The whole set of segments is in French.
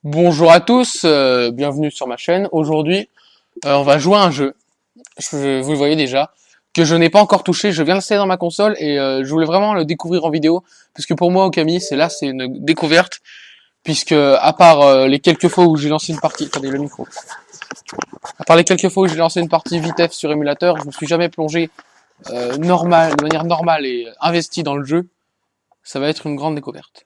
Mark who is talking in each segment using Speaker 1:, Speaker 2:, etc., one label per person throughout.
Speaker 1: Bonjour à tous, bienvenue sur ma chaîne. Aujourd'hui, on va jouer à un jeu, vous le voyez déjà, que je n'ai pas encore touché. Je viens de l'installer dans ma console et je voulais vraiment le découvrir en vidéo, parce que pour moi, Okami, c'est une découverte, puisque à part les quelques fois où j'ai lancé une partie, attendez le micro, à part les quelques fois où j'ai lancé une partie vitef sur émulateur, je me suis jamais plongé de manière normale et investi dans le jeu. Ça va être une grande découverte.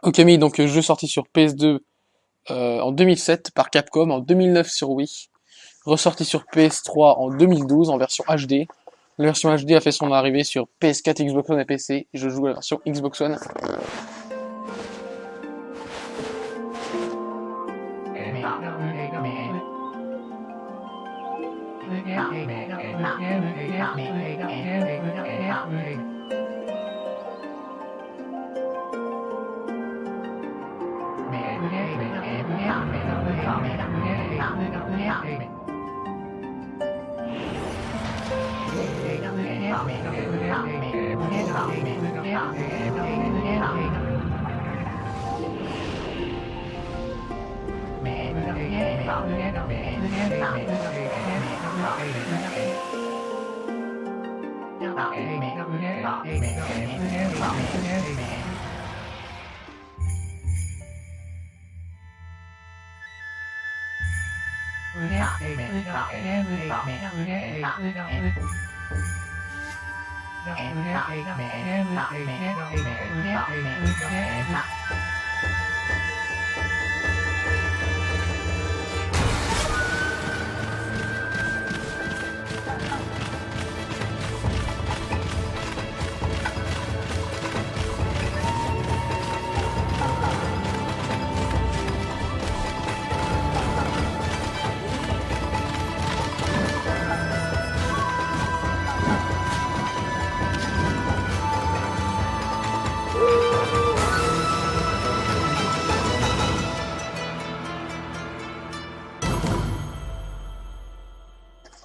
Speaker 1: Okami, donc jeu sorti sur PS2 en 2007 par Capcom, en 2009 sur Wii, ressorti sur PS3 en 2012 en version HD. La version HD a fait son arrivée sur PS4, Xbox One et PC. Je joue à la version Xbox One.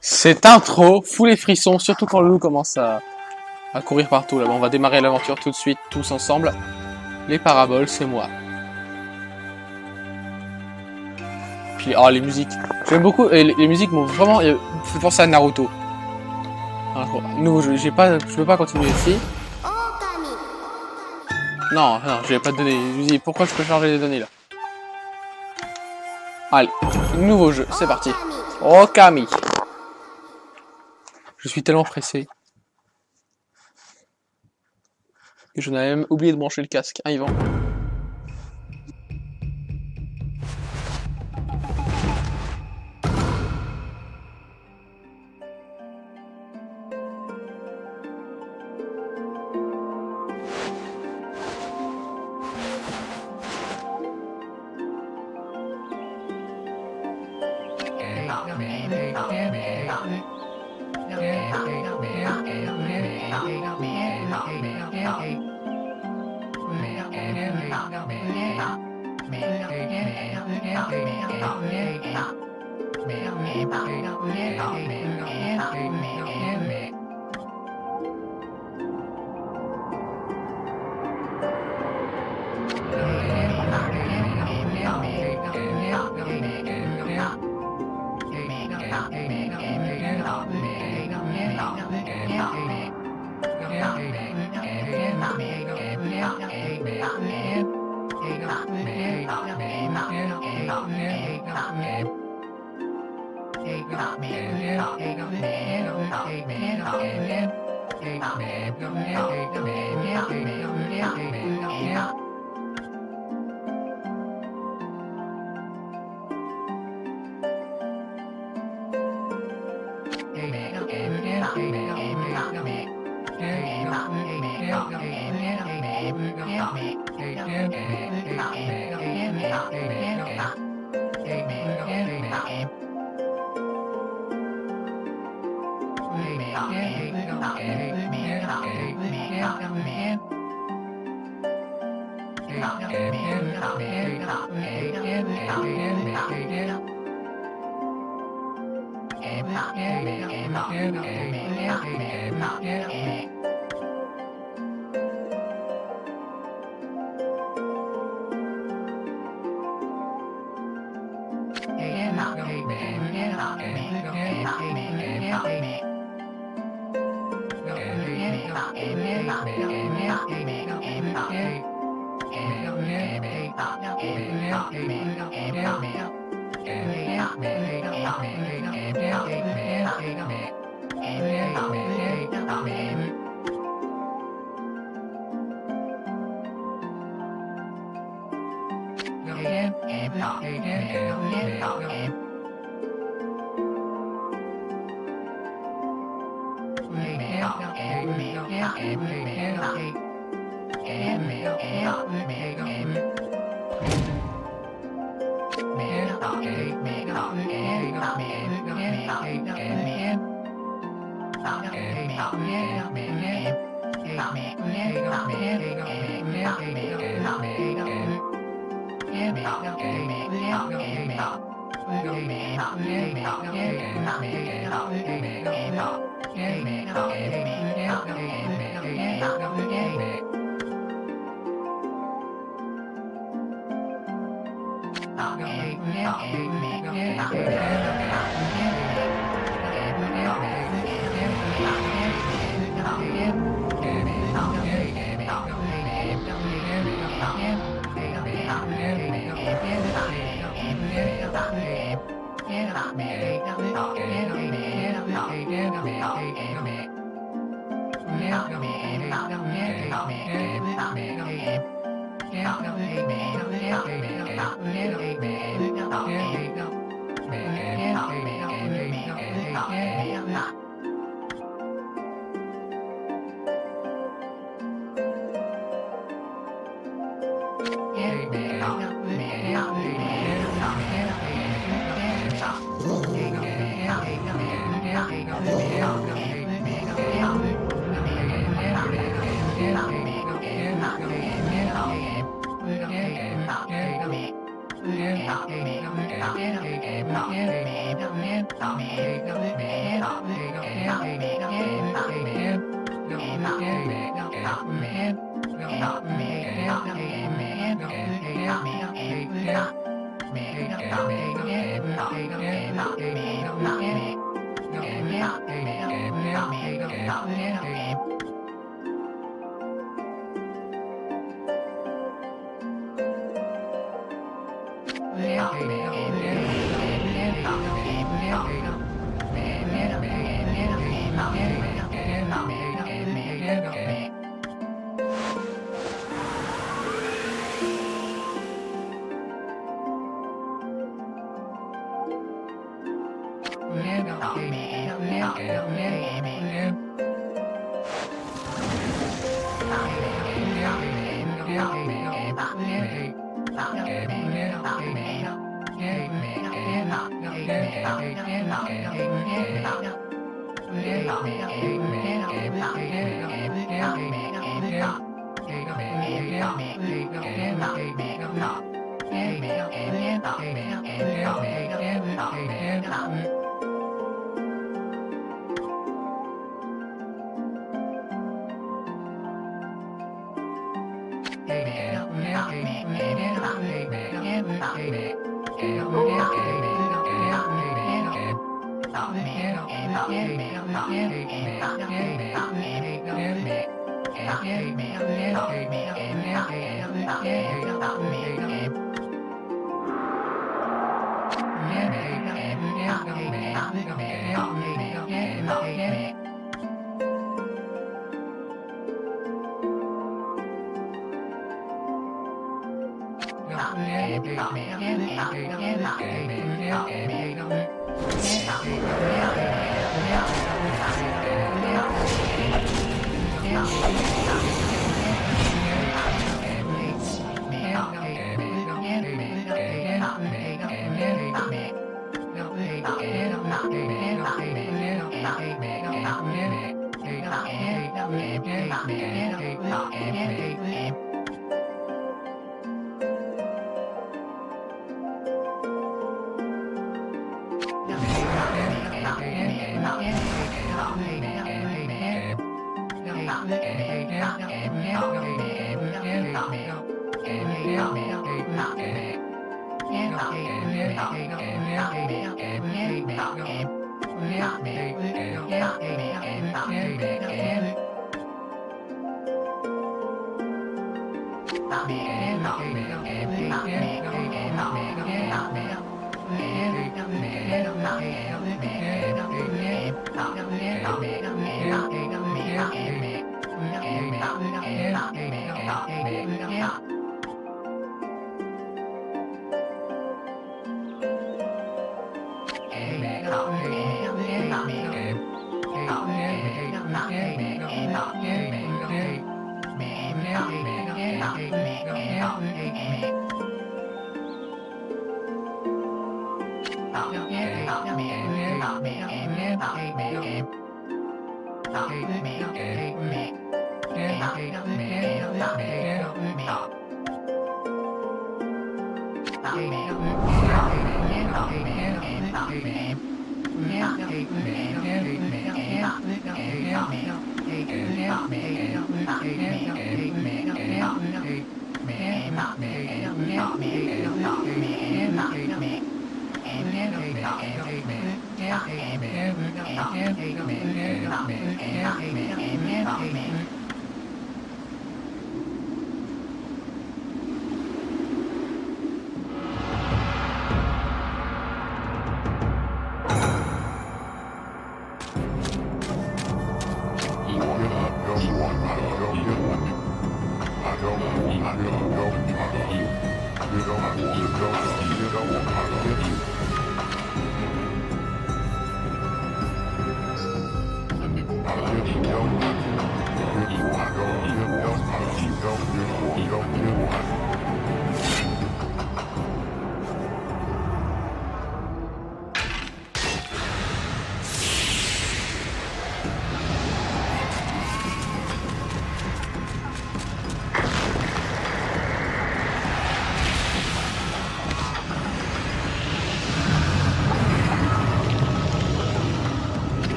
Speaker 1: Cette intro fout les frissons, surtout quand le loup commence à courir partout. Là, on va démarrer l'aventure tout de suite, tous ensemble. Les paraboles, c'est moi. Puis, oh, les musiques. J'aime beaucoup, et les musiques m'ont vraiment fait penser à Naruto. Nouveau jeu, je peux pas continuer ici. Non, je vais pas te donner. Je me dis, pourquoi je peux changer les données là? Allez, nouveau jeu, c'est parti. Okami. Je suis tellement pressé que je n'avais même oublié de brancher le casque. Hein, Yvan?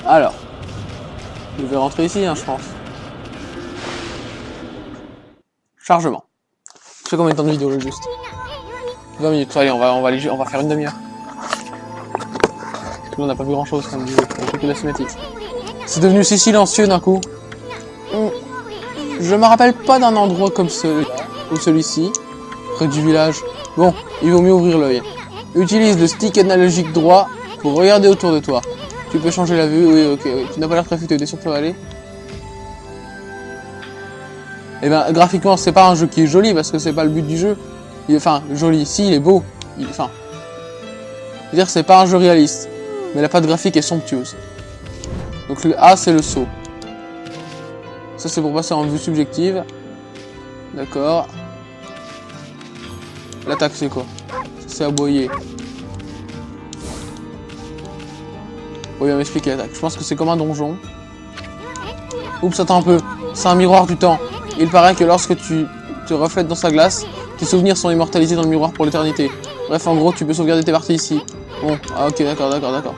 Speaker 1: Alors, je vais rentrer ici, hein, je pense. Chargement. Je sais combien de temps de vidéo le juste 20 minutes. Allez, on va faire une demi-heure. On n'a pas vu grand chose comme disait. On fait que la cinématique. C'est devenu si silencieux d'un coup. Je me rappelle pas d'un endroit comme celui-ci, près du village. Bon, il vaut mieux ouvrir l'œil. Utilise le stick analogique droit pour regarder autour de toi. Tu peux changer la vue, oui, ok, oui. Tu n'as pas l'air très futé, t'es sûr que ça va aller? Eh ben, graphiquement, c'est pas un jeu qui est joli, parce que c'est pas le but du jeu. Enfin, joli, si, il est beau. Enfin, je veux dire, c'est pas un jeu réaliste. Mais la patte graphique est somptueuse. Donc le A, c'est le saut. Ça, c'est pour passer en vue subjective. D'accord. L'attaque, c'est quoi? C'est aboyer. Faut bien m'expliquer l'attaque. Je pense que c'est comme un donjon. Oups, attends un peu. C'est un miroir du temps. Il paraît que lorsque tu te reflètes dans sa glace, tes souvenirs sont immortalisés dans le miroir pour l'éternité. Bref, en gros, tu peux sauvegarder tes parties ici. Bon, ah, ok, d'accord.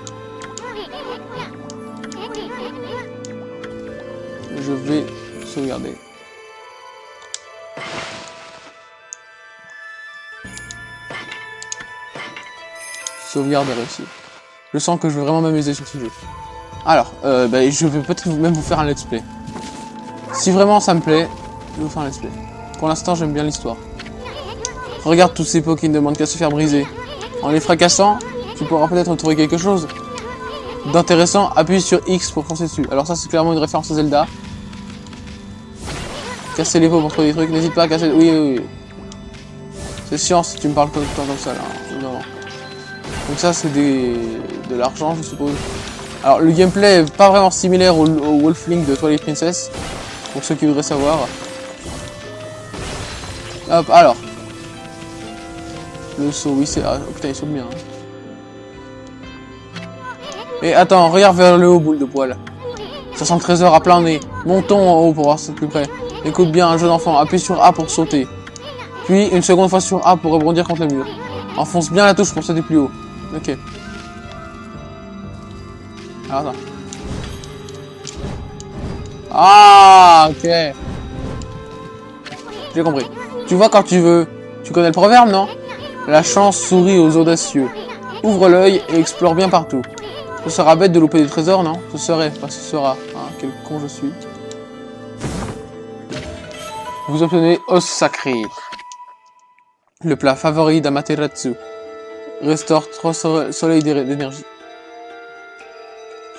Speaker 1: Je vais sauvegarder. Sauvegarde réussie. Je sens que je vais vraiment m'amuser sur ce jeu. Alors, je vais peut-être même vous faire un let's play. Si vraiment ça me plaît, je vais vous faire un let's play. Pour l'instant, j'aime bien l'histoire. Regarde tous ces pots qui ne demandent qu'à se faire briser. En les fracassant, tu pourras peut-être trouver quelque chose d'intéressant. Appuie sur X pour foncer dessus. Alors ça, c'est clairement une référence à Zelda. Casser les pots pour trouver des trucs. N'hésite pas à casser... Oui. C'est chiant si tu me parles comme ça, là. Non. Donc ça, c'est de l'argent, je suppose. Alors, le gameplay est pas vraiment similaire au Wolf Link de Twilight Princess. Pour ceux qui voudraient savoir. Hop, alors. Le saut, oui, c'est... Ah, oh, putain, il saute bien. Hein. Et attends, regarde vers le haut, boule de poil. Ça sent le trésor à plein nez. Montons en haut pour voir ça de plus près. Écoute bien, un jeune enfant, appuie sur A pour sauter. Puis une seconde fois sur A pour rebondir contre le mur. Enfonce bien la touche pour sauter plus haut. Ok. Ah, attends. Ah, ok. J'ai compris. Tu vois quand tu veux. Tu connais le proverbe, non? La chance sourit aux audacieux. Ouvre l'œil et explore bien partout. Ce sera bête de louper des trésors, non? Ce serait, pas ce sera. Ah, quel con je suis. Vous obtenez os sacré. Le plat favori d'Amaterasu. Restaure 3 soleils d'énergie.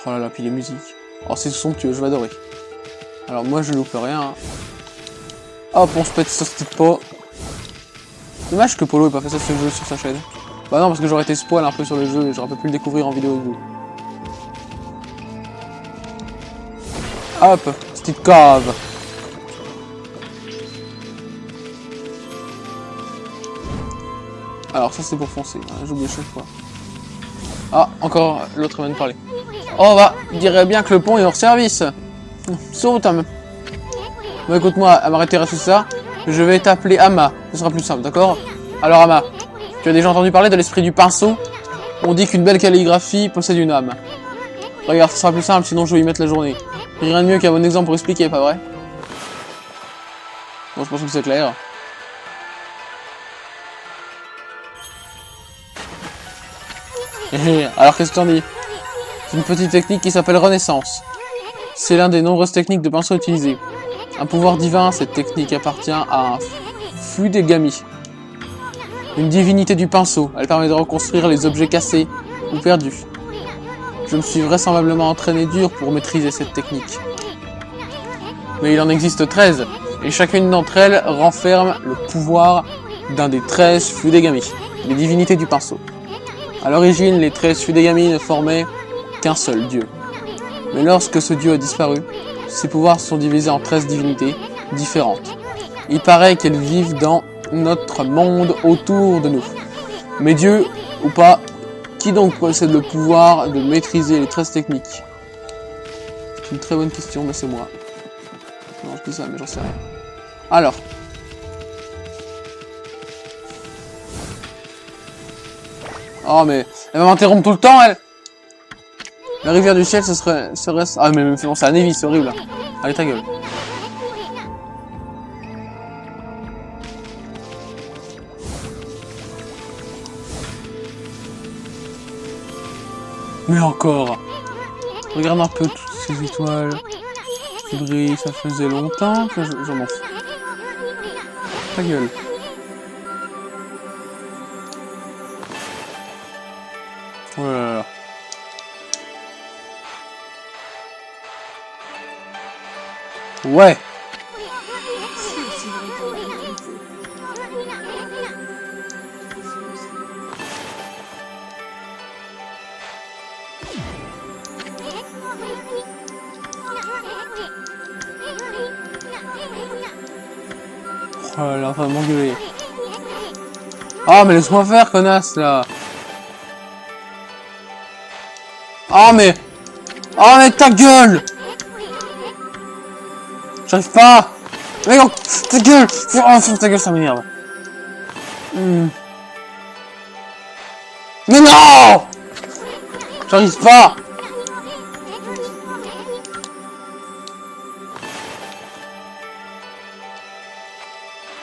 Speaker 1: Oh là là, puis les musiques. Oh, c'est somptueux, je vais adorer. Alors moi, je loupe rien. Hein. Hop, on se pète ce petit pot. Dommage que Polo ait pas fait ça ce jeu sur sa chaîne. Bah non, parce que j'aurais été spoil un peu sur le jeu et j'aurais pas pu le découvrir en vidéo avec vous. Hop, petite cave. Alors ça c'est pour foncer, hein, j'oublie chaque fois. Ah, encore l'autre vient de parler. Oh bah, il dirait bien que le pont est hors service. Saute, Ama. Bon écoute-moi, à m'arrêter à tout ça, je vais t'appeler Ama, ce sera plus simple, d'accord? Alors Ama, tu as déjà entendu parler de l'esprit du pinceau? On dit qu'une belle calligraphie possède une âme. Regarde, ce sera plus simple, sinon je vais y mettre la journée. Rien de mieux qu'un bon exemple pour expliquer, pas vrai? Bon, je pense que c'est clair. Alors qu'est-ce que t'en dis? C'est une petite technique qui s'appelle Renaissance. C'est l'un des nombreuses techniques de pinceau utilisées. Un pouvoir divin, cette technique appartient à un Fudegami. Une divinité du pinceau, elle permet de reconstruire les objets cassés ou perdus. Je me suis vraisemblablement entraîné dur pour maîtriser cette technique. Mais il en existe 13, et chacune d'entre elles renferme le pouvoir d'un des 13 Fudegami, les divinités du pinceau. À l'origine, les 13 Fudegami ne formaient qu'un seul dieu. Mais lorsque ce dieu a disparu, ses pouvoirs sont divisés en 13 divinités différentes. Il paraît qu'elles vivent dans notre monde autour de nous. Mais Dieu, ou pas, qui donc possède le pouvoir de maîtriser les 13 techniques? C'est une très bonne question, mais c'est moi. Non, je dis ça, mais j'en sais rien. Alors. Oh, mais elle va m'interrompre tout le temps, elle. La rivière du ciel, ce serait... Ah, mais bon, c'est un Eevee, c'est horrible, là. Allez, ta gueule. Mais encore. Regarde un peu toutes ces étoiles qui brillent, ça faisait longtemps que je m'en fous. Ta gueule. Oh là là là. Ouais. Oh là là, en train de m'engueuler. Ah, mais laisse-moi faire, connasse, là. Ah, mais... Ah, mais ta gueule! J'arrive pas! Mais non! Ta gueule! Oh, ferme ta gueule, ça m'énerve. Mais non! J'arrive pas!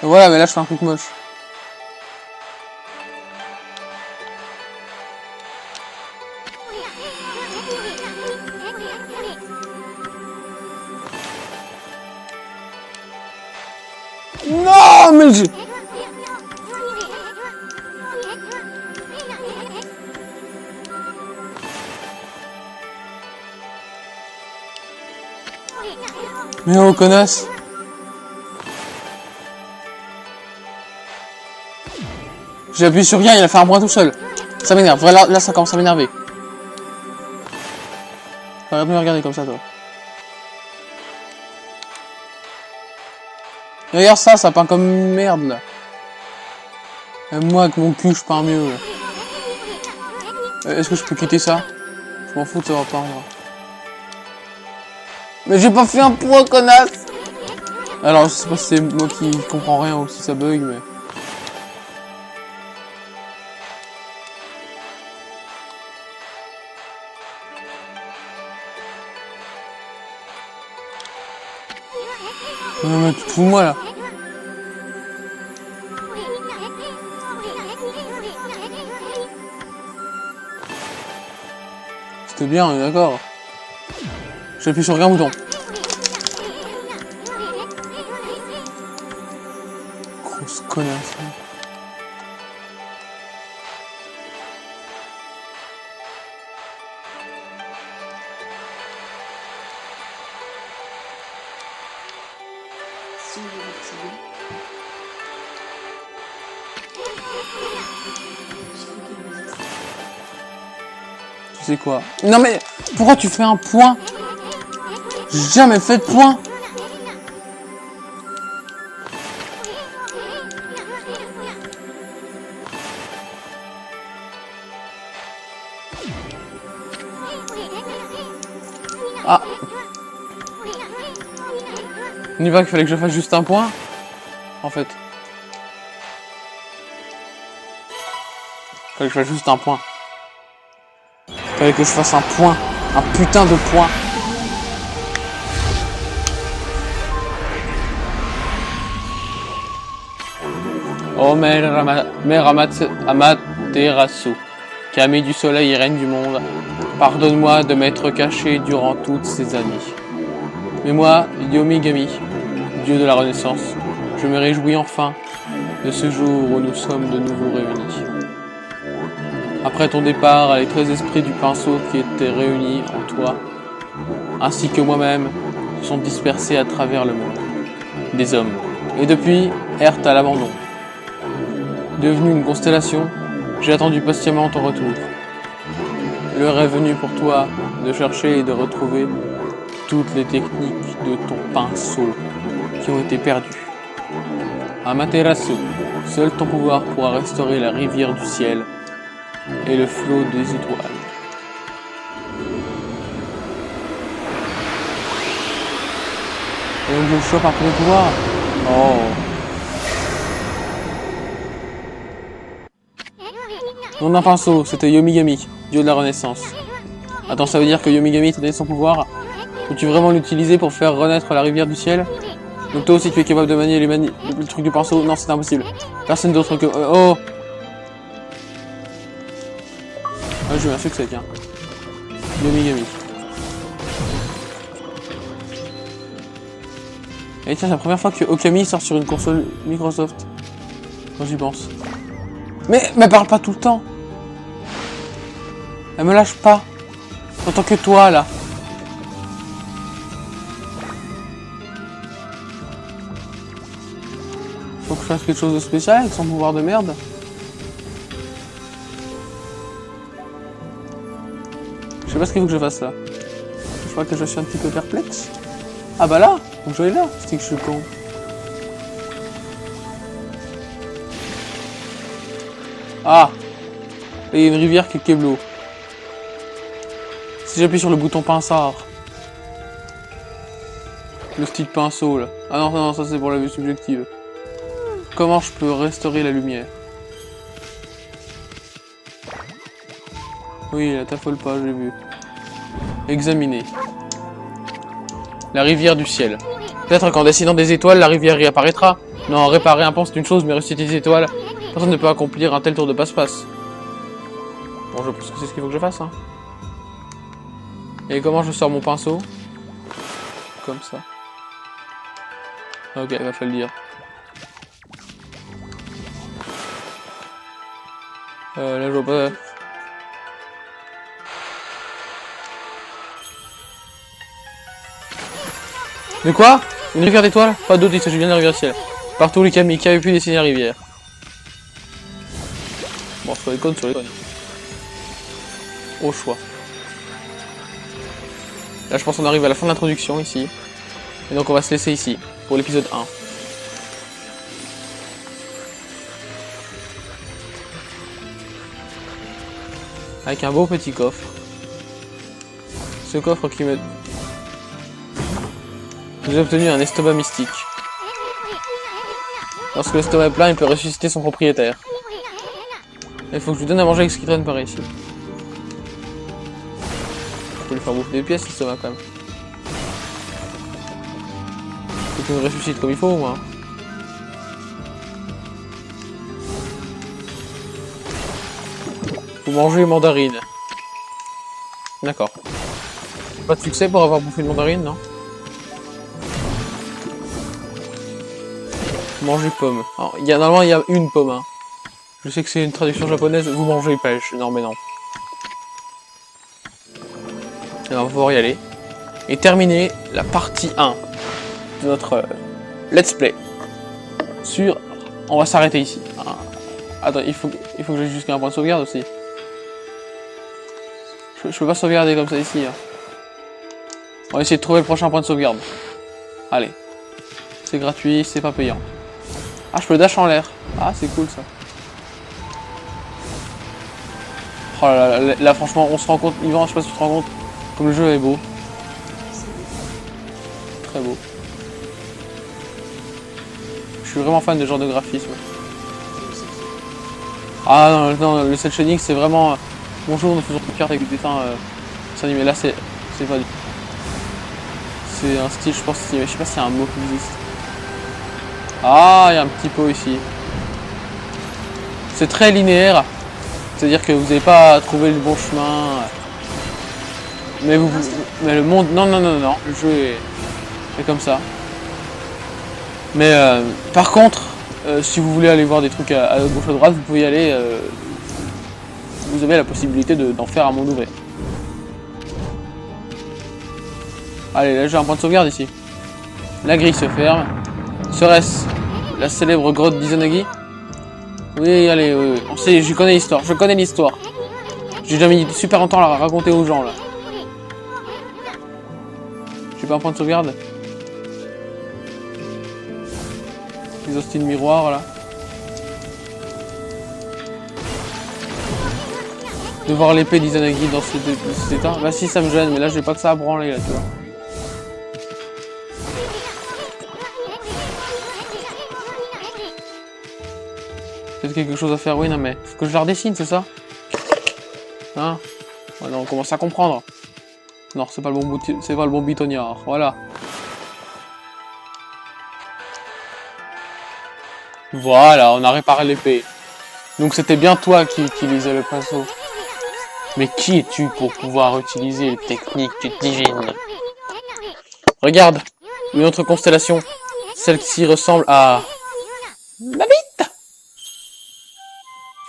Speaker 1: Et voilà, mais là, je fais un truc moche. Non, mais j'ai... Mais oh, connasse! J'ai appuyé sur rien, il a fait un bras tout seul. Ça m'énerve, voilà, là ça commence à m'énerver. Arrête de me regarder comme ça, toi. Et regarde ça, ça peint comme merde, là. Même moi, avec mon cul, je pars mieux. Est-ce que je peux quitter ça? Je m'en fous de savoir peindre. Mais j'ai pas fait un point, connasse! Alors, je sais pas si c'est moi qui comprends rien ou si ça bug, mais... Non, mais tu te fous de moi, là. C'était bien, on est d'accord. J'appuie sur aucun bouton. Grosse connasse. Tu sais quoi? Non mais pourquoi tu fais un point? J'ai jamais fait de point. Ah. On y va qu'il fallait que je fasse juste un point. En fait. Fallait que je fasse juste un point. Fallait que je fasse un point. Un putain de point. Oh mère Amaterasu, Kami du soleil et reine du monde, pardonne-moi de m'être caché durant toutes ces années. Mais moi, Yomigami, dieu de la Renaissance, je me réjouis enfin de ce jour où nous sommes de nouveau réunis. Après ton départ, les 13 esprits du pinceau qui étaient réunis en toi, ainsi que moi-même, sont dispersés à travers le monde des hommes. Et depuis, errent à l'abandon. Devenu une constellation, j'ai attendu patiemment ton retour. L'heure est venue pour toi de chercher et de retrouver toutes les techniques de ton pinceau qui ont été perdues. Amaterasu, seul ton pouvoir pourra restaurer la rivière du ciel et le flot des étoiles. Et donc je chope un peu de pouvoir. Oh. Nom d'un pinceau, c'était Yomigami, dieu de la Renaissance. Attends, ça veut dire que Yomigami t'a donné son pouvoir? Peux-tu vraiment l'utiliser pour faire renaître la rivière du ciel? Donc toi aussi tu es capable de manier le truc du pinceau? Non, c'est impossible. Personne d'autre que... oh! Ah, j'ai eu un succès, tiens. Yomigami. Et tiens, c'est la première fois que Okami sort sur une console Microsoft. Quand j'y pense. Mais parle pas tout le temps. Elle me lâche pas. Autant que toi, là. Faut que je fasse quelque chose de spécial avec son pouvoir de merde. Je sais pas ce qu'il faut que je fasse là. Je crois que je suis un petit peu perplexe. Ah bah là, faut que j'aille là. C'est que je suis con. Ah. Et il y a une rivière qui est Keblo. Si j'appuie sur le bouton pinçard. Le style pinceau là. Ah non, non, ça c'est pour la vue subjective. Comment je peux restaurer la lumière? Oui, là t'affole pas, j'ai vu. Examiner. La rivière du ciel. Peut-être qu'en dessinant des étoiles, la rivière réapparaîtra. Non, réparer un pont c'est une chose, mais ressusciter des étoiles, personne ne peut accomplir un tel tour de passe-passe. Bon, je pense que c'est ce qu'il faut que je fasse, hein. Et comment je sors mon pinceau? Comme ça. Ok, il va falloir le dire. Là, je vois pas... De quoi? Une rivière d'étoiles? Pas d'autre, il s'agit bien de la rivière ciel. Partout les kamikazes avaient pu dessiner la rivière. Bon, sur les cônes, sur les cônes. Au choix. Là, je pense qu'on arrive à la fin de l'introduction ici. Et donc, on va se laisser ici pour l'épisode 1. Avec un beau petit coffre. Ce coffre qui me... J'ai obtenu un estomac mystique. Lorsque l'estomac est plein, il peut ressusciter son propriétaire. Il faut que je lui donne à manger avec ce qui traîne par ici. On peut lui faire bouffer des pièces, l'estomac quand même. Faut qu'il me ressuscite comme il faut, moi. Faut manger une mandarine. D'accord. Pas de succès pour avoir bouffé une mandarine, non? Manger pomme. Alors, normalement, il y a une pomme. Hein. Je sais que c'est une traduction japonaise. Vous mangez pêche. Non, mais non. Alors, on va pouvoir y aller. Et terminer la partie 1 de notre let's play. Sur... On va s'arrêter ici. Ah. Attends, il faut que j'aille jusqu'à un point de sauvegarde aussi. Je peux pas sauvegarder comme ça ici. Hein. On va essayer de trouver le prochain point de sauvegarde. Allez. C'est gratuit, c'est pas payant. Ah, je peux dash en l'air. Ah, c'est cool ça. Oh là, franchement, on se rend compte. Yvan, je sais pas si tu te rends compte. Comme le jeu est beau. Très beau. Je suis vraiment fan de ce genre de graphisme. Ah non, le cel shading c'est vraiment... Bonjour, nous faisons une carte avec des dessins animés. Là, c'est pas du... C'est un style, je pense, je sais pas s'il y a un mot qui existe. Ah, il y a un petit pot ici. C'est très linéaire. C'est-à-dire que vous n'avez pas trouvé le bon chemin. Mais mais le monde... Non, le jeu est comme ça. Mais par contre, si vous voulez aller voir des trucs à gauche à droite, vous pouvez y aller. Vous avez la possibilité d'en faire un monde ouvert. Allez, là j'ai un point de sauvegarde ici. La grille se ferme. Serait-ce la célèbre grotte d'Izanagi? Oui, allez, oui. On sait, je connais l'histoire. Je connais l'histoire. J'ai déjà mis super longtemps à la raconter aux gens là. J'ai pas un point de sauvegarde? Les hostiles miroirs là. De voir l'épée d'Izanagi dans cet état. Bah si ça me gêne, mais là j'ai pas que ça à branler là, tu vois. Peut-être quelque chose à faire, oui, non mais... Faut que je la redessine, c'est ça? Hein? Ouais, non, on commence à comprendre. Non, c'est pas le bon c'est pas le bon bitognard, voilà. Voilà, on a réparé l'épée. Donc c'était bien toi qui utilisais le pinceau. Mais qui es-tu pour pouvoir utiliser les techniques divines? Regarde, une autre constellation. Celle-ci ressemble à... Ma bite!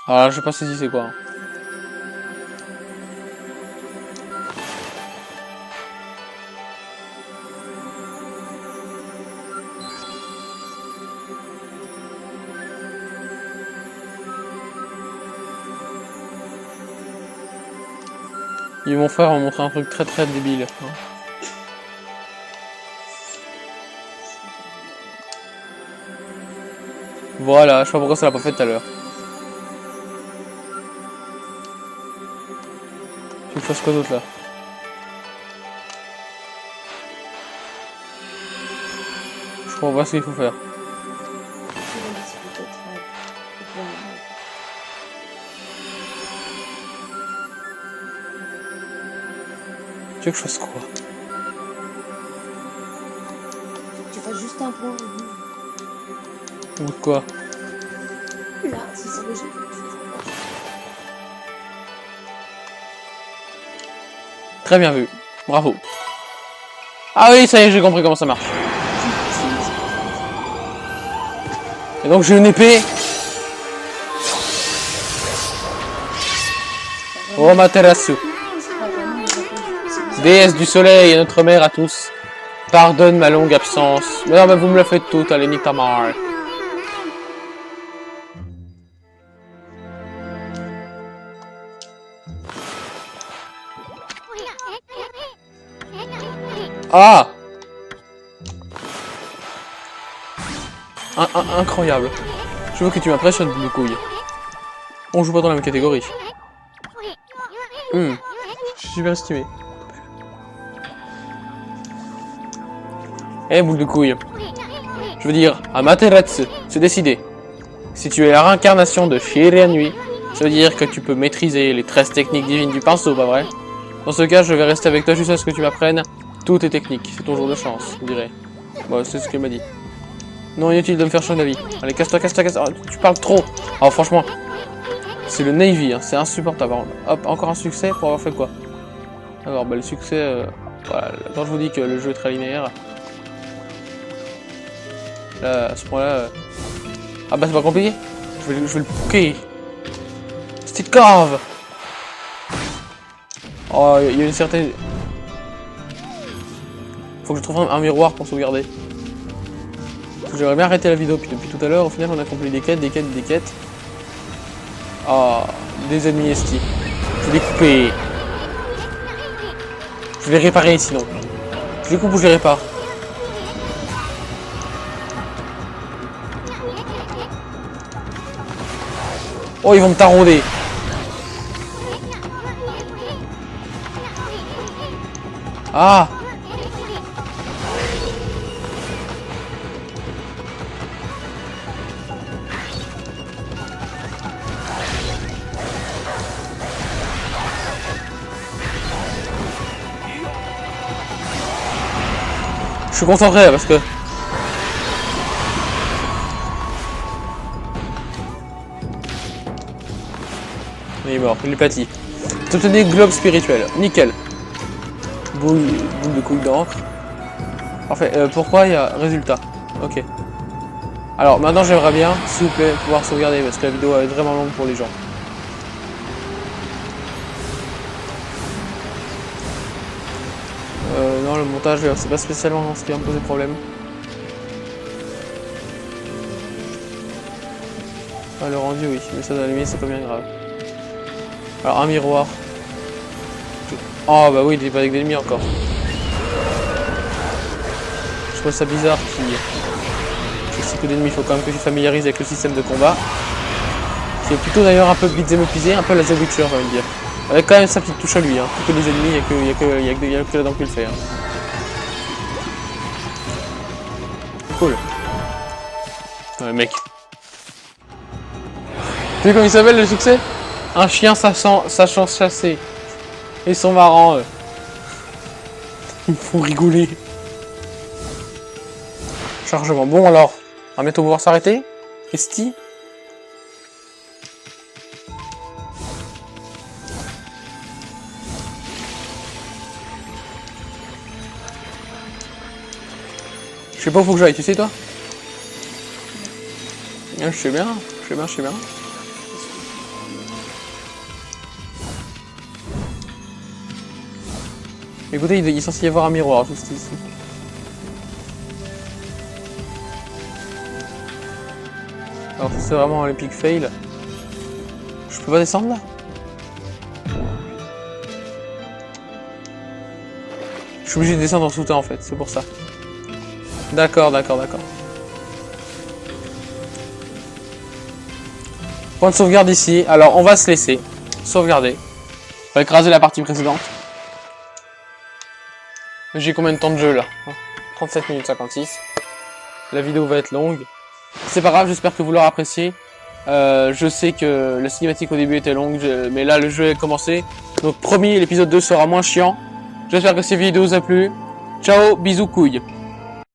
Speaker 1: Alors là, je sais pas si c'est quoi. Et mon frère m'a montré un truc très débile. Voilà, je sais pas pourquoi ça l'a pas fait tout à l'heure. Tu veux que je fasse quoi d'autre là? Je comprends pas ce qu'il faut faire. Tu veux que je fasse quoi?
Speaker 2: Tu fasses juste un point.
Speaker 1: Ou quoi?
Speaker 2: Là, si c'est logique.
Speaker 1: Très bien vu. Bravo. Ah oui, ça y est, j'ai compris comment ça marche. Et donc j'ai une épée. Oh Materasu. Déesse du soleil et notre mère à tous. Pardonne ma longue absence. Mais non, mais vous me le faites tout, allez, nique ta mère. Ah! Incroyable. Je veux que tu m'impressionnes, de couille. On joue pas dans la même catégorie. Je suis super estimé. Eh, boule de couille. Je veux dire, Amaterasu, c'est décidé. Si tu es la réincarnation de Shiranui, ça veut dire que tu peux maîtriser les 13 techniques divines du pinceau, pas vrai? Dans ce cas, je vais rester avec toi jusqu'à ce que tu m'apprennes toutes tes techniques. C'est ton jour de chance, je dirais. Bon, c'est ce qu'elle m'a dit. Non, inutile de me faire changer d'avis. Allez, casse-toi, casse-toi, casse-toi. Oh, tu parles trop. Alors, franchement, c'est le Navy, hein. C'est insupportable. Hop, encore un succès pour avoir fait quoi? Alors, bah, le succès, voilà. Quand je vous dis que le jeu est très linéaire, là, à ce point-là... Ah bah, c'est pas compliqué. Je vais le pouquer. Petite cave. Oh, il y a une certaine... Faut que je trouve un miroir pour sauvegarder. J'aurais bien arrêté la vidéo depuis tout à l'heure. Au final, on a accompli des quêtes, des quêtes, des quêtes. Ah, des ennemis esti. Je vais les couper. Je vais les réparer sinon. Je les coupe ou je les répare. Oh, ils vont me tarauder. Ah! Je suis concentré là parce que... Il est mort, il est pâti. Obtenez globe spirituel, nickel. Boule de couille d'encre. Parfait, pourquoi il y a résultat? Ok. Alors maintenant j'aimerais bien, s'il vous plaît, pouvoir sauvegarder parce que la vidéo est vraiment longue pour les gens. Non, le montage, c'est pas spécialement ce qui va me poser problème. Ah, le rendu, oui, mais ça, à la limite, c'est pas bien grave. Alors, un miroir. Oh, bah oui, il est pas avec d'ennemis encore. Je trouve ça bizarre qu'il y ait si peu d'ennemis. Il faut quand même que je familiarise avec le système de combat. Qui est plutôt d'ailleurs un peu beat'em up'isé, un peu la The Witcher, on va dire. Avec quand même sa petite touche à lui, hein. Plus que les ennemis, il y a que là-dedans qu'il le fait. Hein. Cool. Ouais, mec. Tu sais comment il s'appelle le succès? Un chien sachant chasser. Ils sont marrants, eux. Ils me font rigoler. Chargement. Bon alors, on va bientôt pouvoir s'arrêter. Esti. Je sais pas où faut que j'aille, tu sais toi? Je sais bien, je sais bien. Écoutez, il est censé y avoir un miroir juste ici. Alors c'est vraiment un epic fail. Je peux pas descendre là? Je suis obligé de descendre en sous-temps en fait, c'est pour ça. D'accord. Point de sauvegarde ici. Alors on va se laisser sauvegarder. On va écraser la partie précédente. J'ai combien de temps de jeu là? 37 minutes 56. La vidéo va être longue. C'est pas grave, j'espère que vous l'aurez apprécié. Je sais que la cinématique au début était longue, mais là le jeu est commencé. Donc promis, l'épisode 2 sera moins chiant. J'espère que cette vidéo vous a plu. Ciao, bisous couilles.